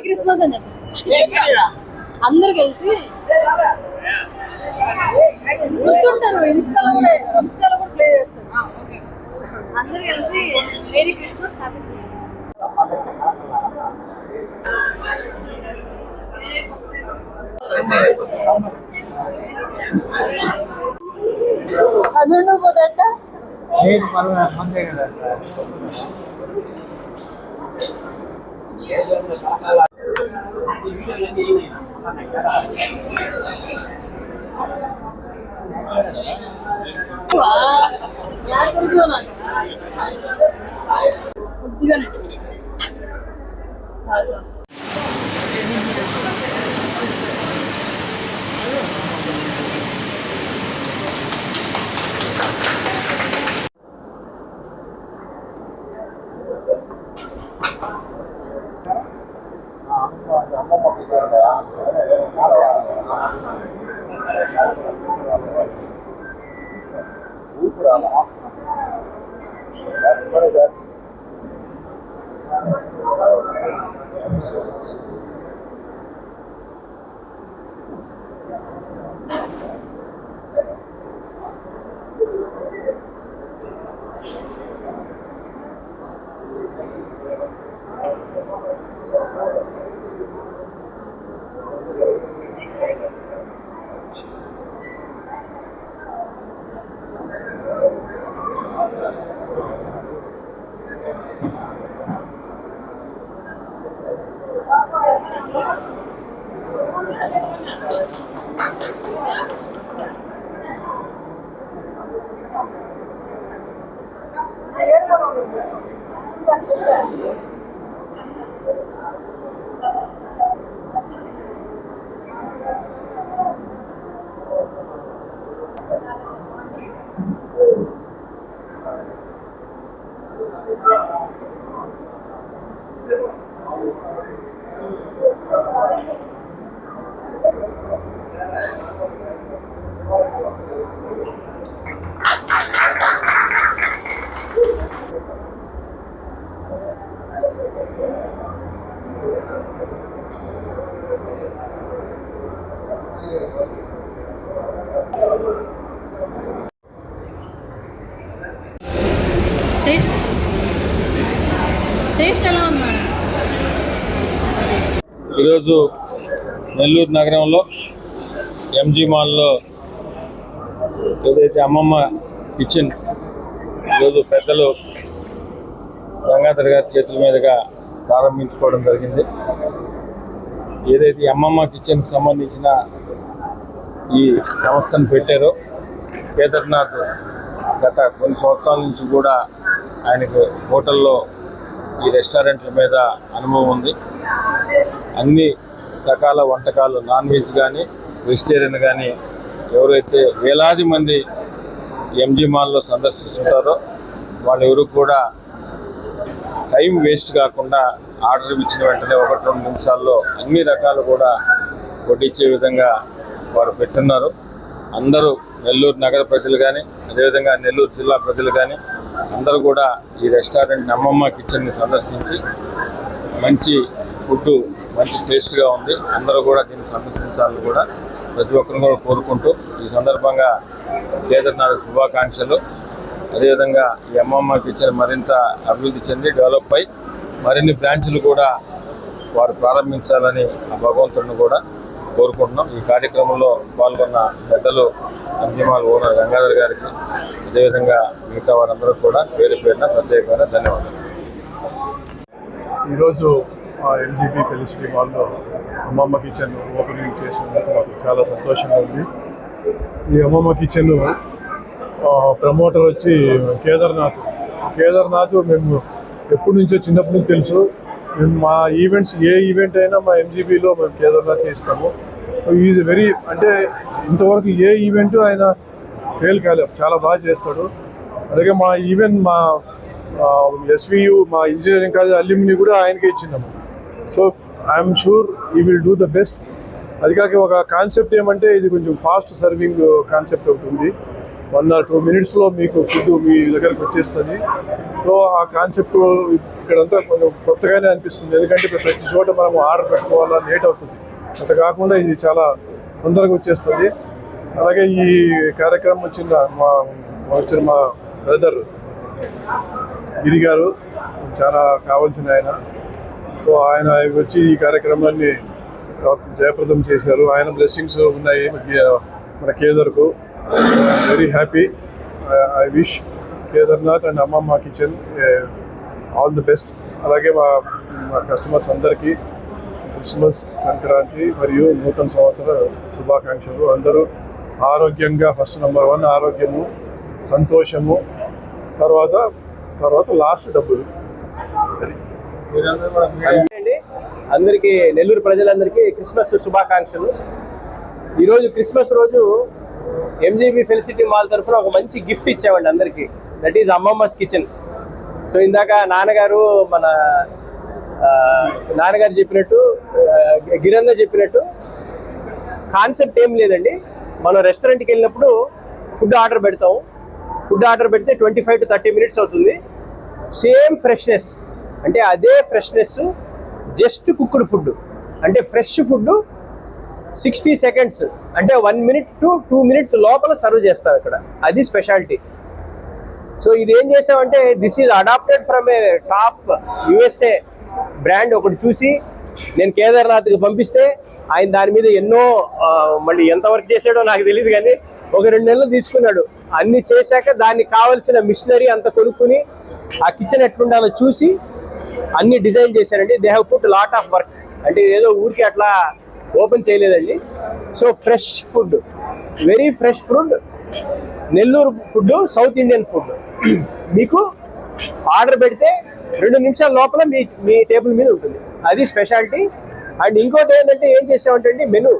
Christmas అని చెప్పి అందరు కలిసి గుర్తుంటారు. ఇన్స్టాలో కూడా ప్లే చేస్తారు. అందరు కలిసి మేరీ క్రిస్మస్ హ్యాపీ క్రిస్మస్. అదుండు పోదట కొద్దిగానే టేస్ట్ ఎలా ఉంది? ఈరోజు నెల్లూరు నగరంలో ఎంజీ మాల్లో ఏదైతే అమ్మమ్మ కిచెన్ ఈరోజు పెద్దలు గంగాధర్ గారి చేతుల మీదుగా ప్రారంభించుకోవడం జరిగింది. ఏదైతే అమ్మమ్మ కిచెన్కి సంబంధించిన ఈ సంస్థను పెట్టారో కేదార్నాథ్ గత కొన్ని సంవత్సరాల నుంచి కూడా ఆయనకు హోటల్లో ఈ రెస్టారెంట్ల మీద అనుభవం ఉంది. అన్ని రకాల వంటకాలు నాన్ వెజ్ కానీ వెజిటేరియన్ కానీ ఎవరైతే వేలాది మంది ఎంజీ మాల్లో సందర్శిస్తుంటారో వాళ్ళెవరు కూడా టైం వేస్ట్ కాకుండా ఆర్డర్ ఇచ్చిన వెంటనే 1-2 నిమిషాల్లో అన్ని రకాలు కూడా వడ్డించే విధంగా వారు పెట్టున్నారు. అందరూ నెల్లూరు నగర ప్రజలు కానీ అదేవిధంగా నెల్లూరు జిల్లా ప్రజలు కానీ అందరూ కూడా ఈ రెస్టారెంట్ అమ్మమ్మ కిచెన్ని సందర్శించి మంచి ఫుడ్ మంచి టేస్ట్గా ఉంది, అందరూ కూడా దీన్ని సందర్శించాలని కూడా ప్రతి ఒక్కరిని కూడా కోరుకుంటూ ఈ సందర్భంగా కేదార్నాథ్ శుభాకాంక్షలు. అదేవిధంగా ఈ అమ్మమ్మ కిచెన్ మరింత అభివృద్ధి చెంది డెవలప్ అయి మరిన్ని బ్రాంచ్లు కూడా వారు ప్రారంభించాలని ఆ భగవంతుడిని కూడా కోరుకుంటున్నాం. ఈ కార్యక్రమంలో పాల్గొన్న పెద్దలు ఎంజీ మాల్ ఓనర్ గంగాధర్ గారికి అదేవిధంగా మిగతా వారందరూ కూడా పేరు పేరున ప్రత్యేకమైన ధన్యవాదాలు. ఈరోజు ఎల్జీబీ ఫెలిసిటీ మాల్లో అమ్మమ్మ కిచెన్ ఓపెనింగ్ చేసినందుకు మాకు చాలా సంతోషంగా ఉంది. ఈ అమ్మమ్మ కిచెన్ ప్రమోటర్ వచ్చి కేదార్నాథ్ మేము ఎప్పటి నుంచో చిన్నప్పటి నుంచి తెలుసు. మేము మా ఈవెంట్స్ ఏ ఈవెంట్ అయినా మా ఎంజీబీలో మేము కేదార్నాథ్కి ఇస్తాము. ఈజ్ వెరీ అంటే ఇంతవరకు ఏ ఈవెంట్ ఆయన ఫెయిల్ కాలేదు, చాలా బాగా చేస్తాడు. అలాగే మా ఈవెంట్ మా ఎస్వియు మా ఇంజనీరింగ్ కాలేజ్ అల్యూమిని కూడా ఆయనకే ఇచ్చినాము. సో ఐఎమ్ షూర్ ఈ విల్ డూ ద బెస్ట్. అది కాక ఒక కాన్సెప్ట్ ఏమంటే ఇది కొంచెం ఫాస్ట్ సర్వింగ్ కాన్సెప్ట్ ఒకటి ఉంది. 1 or 2 minutes మీకు ఫుడ్ మీ దగ్గరకు వచ్చేస్తుంది. సో ఆ కాన్సెప్ట్ ఇక్కడంతా కొంచెం కొత్తగానే అనిపిస్తుంది. ఎందుకంటే ఇప్పుడు ప్రతి చోట మనం ఆర్డర్ పెట్టుకోవాలా, లేట్ అవుతుంది. అట్లా కాకుండా ఇది చాలా తొందరగా వచ్చేస్తుంది. అలాగే ఈ కార్యక్రమం వచ్చిన మా బ్రదర్ గిరి గారు చాలా కావాల్సిన ఆయన. సో ఆయన వచ్చి ఈ కార్యక్రమాన్ని జయప్రదం చేశారు. ఆయన బ్లెస్సింగ్స్ ఉన్నాయి మన కేదార్కు. Very happy. I wish Kedarnath and Ammamma kitchen all the best. అలాగే మా కస్టమర్స్ అందరికీ క్రిస్మస్, సంక్రాంతి మరియు నూతన సంవత్సర శుభాకాంక్షలు. అందరూ ఆరోగ్యంగా, ఫస్ట్ నెంబర్ 1 ఆరోగ్యము, సంతోషము, తర్వాత లాస్ట్ డబ్బులు. అందరికీ, నెల్లూరు ప్రజలందరికీ క్రిస్మస్ శుభాకాంక్షలు. ఈరోజు క్రిస్మస్ రోజు ఎంజీబీ ఫెలిసిటీ మాల్ తరఫున ఒక మంచి గిఫ్ట్ ఇచ్చామండి అందరికీ. That is అమ్మమ్మస్ kitchen. సో ఇందాక నాన్నగారు చెప్పినట్టు, గిరన్న చెప్పినట్టు కాన్సెప్ట్ ఏం లేదండి. మనం రెస్టారెంట్కి వెళ్ళినప్పుడు ఫుడ్ ఆర్డర్ పెడతాం. ఫుడ్ ఆర్డర్ పెడితే 25 to 30 minutes అవుతుంది. సేమ్ ఫ్రెష్నెస్, అంటే అదే ఫ్రెష్నెస్, జస్ట్ కుక్డ్ ఫుడ్, అంటే ఫ్రెష్ ఫుడ్ 60 seconds, అంటే 1 minute to 2 minutes లోపల సర్వ్ చేస్తాం ఇక్కడ. అది స్పెషాలిటీ. సో ఇది ఏం చేసామంటే, this is adapted from a top USA brand. ఒకటి చూసి నేను కేదార్నాథ్కి పంపిస్తే ఆయన దాని మీద ఎన్నో మళ్ళీ ఎంత వర్క్ చేసాడో నాకు తెలియదు, కానీ ఒక 2 నెలలు తీసుకున్నాడు. అన్ని చేశాక దానికి కావాల్సిన మిషనరీ అంతా కొనుక్కుని ఆ కిచెన్ ఎట్లుండాలో చూసి అన్ని డిజైన్ చేశారండి. They have put lot of work. అంటే ఏదో ఊరికి అట్లా ఓపెన్ చేయలేదండి. So fresh food, very fresh food, Nellore food, south Indian food. మీకు ఆర్డర్ పెడితే 2 నిమిషాల లోపల మీ టేబుల్ మీద ఉంటుంది. అది స్పెషాలిటీ. అండ్ ఇంకోటి ఏంటంటే, ఏం చేసామంటే మెను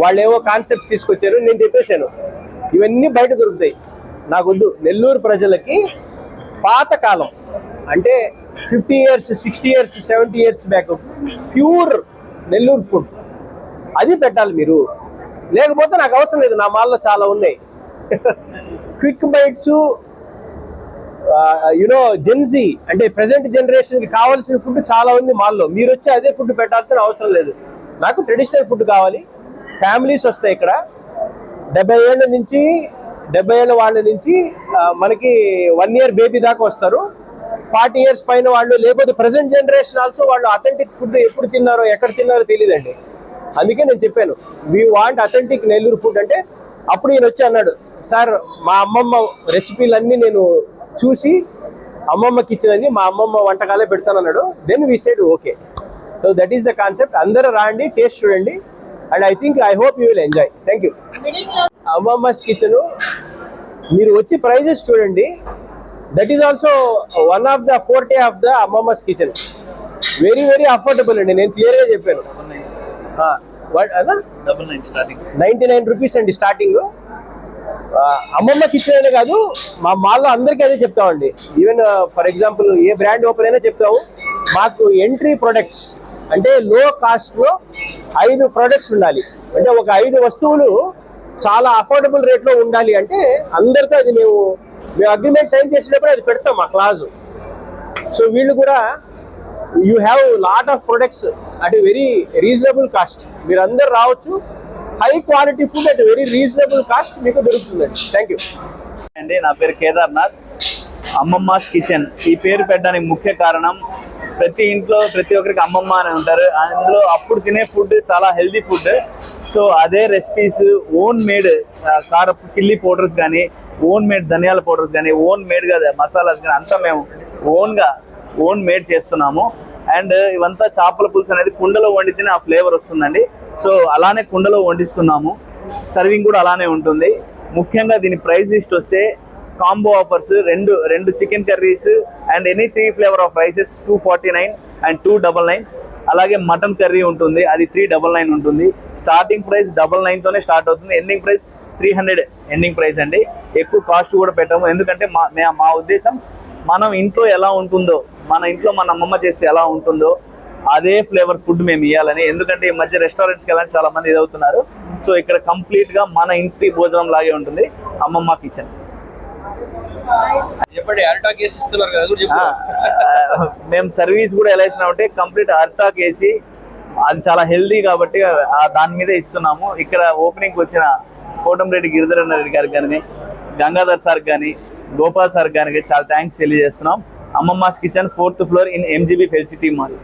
వాళ్ళు ఏవో కాన్సెప్ట్స్ తీసుకొచ్చారు. నేను చెప్పేశాను ఇవన్నీ బయట దొరుకుతాయి, నాకు వద్దు. నెల్లూరు ప్రజలకి పాతకాలం, అంటే 50 years, 60 years, 70 years back pure Nellore food అది పెట్టాలి మీరు. లేకపోతే నాకు అవసరం లేదు, నా మాల్లో చాలా ఉన్నాయి. క్విక్ బైట్స్, జెన్జీ అంటే ప్రెసెంట్ జనరేషన్కి కావాల్సిన ఫుడ్ చాలా ఉంది మాల్లో. మీరు వచ్చి అదే ఫుడ్ పెట్టాల్సిన అవసరం లేదు. నాకు ట్రెడిషనల్ ఫుడ్ కావాలి. ఫ్యామిలీస్ వస్తాయి ఇక్కడ. 70 ఏళ్ళ వాళ్ళ నుంచి మనకి 1 year బేబీ దాకా వస్తారు. 40 years పైన వాళ్ళు, లేకపోతే ప్రెసెంట్ జనరేషన్ ఆల్సో వాళ్ళు అథెంటిక్ ఫుడ్ ఎప్పుడు తిన్నారో, ఎక్కడ తిన్నారో తెలియదండి. అందుకే నేను చెప్పాను, we want authentic Nellore food. అంటే అప్పుడు ఈయన వచ్చి అన్నాడు, సార్ మా అమ్మమ్మ రెసిపీలన్నీ నేను చూసి అమ్మమ్మ కిచెన్ అని మా అమ్మమ్మ వంటకాలే పెడతానన్నాడు. Then we said okay. So that is the concept. అందరూ రాండి, టేస్ట్ చూడండి. And I hope you will enjoy. Thank you. Ammamma's kitchen మీరు వచ్చి ప్రైజెస్ చూడండి. That is also one of the forte of the Ammamma's kitchen. Very very affordable అండి. నేను క్లియర్గా చెప్పాను. 99 rupees అండి స్టార్టింగ్. అమ్మమ్మ కిచెన్ అనే కాదు, మా మాల్లో అందరికీ అదే చెప్తామండి. Even for example A brand open అయినా చెప్తాము. మాకు ఎంట్రీ ప్రొడక్ట్స్ అంటే లో కాస్ట్లో 5 ప్రొడక్ట్స్ ఉండాలి. అంటే ఒక 5 వస్తువులు చాలా అఫోర్డబుల్ రేట్లో ఉండాలి. అంటే అందరితో అది మేము అగ్రిమెంట్ సైన్ చేసినప్పుడు అది పెడతాం మా క్లాజు. సో వీళ్ళు కూడా you have lot of products at very reasonable cost. మీరు అందరు రావచ్చు. High quality food at very reasonable cost మీకు దొరుకుతుందండి. థ్యాంక్ యూ అండి. నా పేరు కేదార్నాథ్. అమ్మమ్మాస్ కిచెన్ ఈ పేరు పెట్టడానికి ముఖ్య కారణం, ప్రతి ఇంట్లో ప్రతి ఒక్కరికి అమ్మమ్మ అని ఉంటారు. అందులో అప్పుడు తినే ఫుడ్ చాలా హెల్దీ ఫుడ్. సో అదే రెసిపీస్, ఓన్ మేడ్ కారపు చిల్లీ పౌడర్స్ కానీ, ఓన్ మేడ్ ధనియాల పౌడర్స్ కానీ, ఓన్ మేడ్గా మసాలాస్ కానీ అంతా మేము ఓన్ మేడ్ చేస్తున్నాము. అండ్ ఇవంతా చేపల పులుసు అనేది కుండలో వండితేనే ఆ ఫ్లేవర్ వస్తుందండి. సో అలానే కుండలో వండిస్తున్నాము. సర్వింగ్ కూడా అలానే ఉంటుంది. ముఖ్యంగా దీని ప్రైస్ లిస్ట్ వస్తే కాంబో ఆఫర్స్ రెండు chicken curries and any 3 flavor of rices 249 and 299. అలాగే మటన్ కర్రీ ఉంటుంది, అది 399 ఉంటుంది. స్టార్టింగ్ ప్రైస్ 99తోనే స్టార్ట్ అవుతుంది. ఎండింగ్ ప్రైస్ 300 ఎండింగ్ ప్రైస్ అండి. ఎక్కువ కాస్ట్ కూడా పెట్టాము. ఎందుకంటే మా ఉద్దేశం, మనం ఇంట్లో ఎలా ఉంటుందో, మన ఇంట్లో మన అమ్మమ్మ చేస్తే ఎలా ఉంటుందో అదే ఫ్లేవర్ ఫుడ్ మేము ఇవ్వాలని. ఎందుకంటే ఈ మధ్య రెస్టారెంట్స్కి వెళ్ళాలని చాలా మంది ఇదవుతున్నారు. సో ఇక్కడ కంప్లీట్ గా మన ఇంటి భోజనం లాగే ఉంటుంది అమ్మమ్మ కిచెన్. చెప్పండి, అరటాక్ వేసి ఇస్తున్నారు కదా, కూడా చెప్పు. మేము సర్వీస్ కూడా ఎలా ఇస్తున్నామంటే కంప్లీట్ అర్టాక్ వేసి, అది చాలా హెల్దీ కాబట్టి దాని మీద ఇస్తున్నాము. ఇక్కడ ఓపెనింగ్ వచ్చిన కోటంరెడ్డి గిరిధరన్ రెడ్డి గారికి కానీ, గంగాధర్ సార్ కానీ, గోపాల్ సార్ కానీ చాలా థ్యాంక్స్ తెలియజేస్తున్నాం. Ammamma's kitchen 4th floor in MGB facility mall.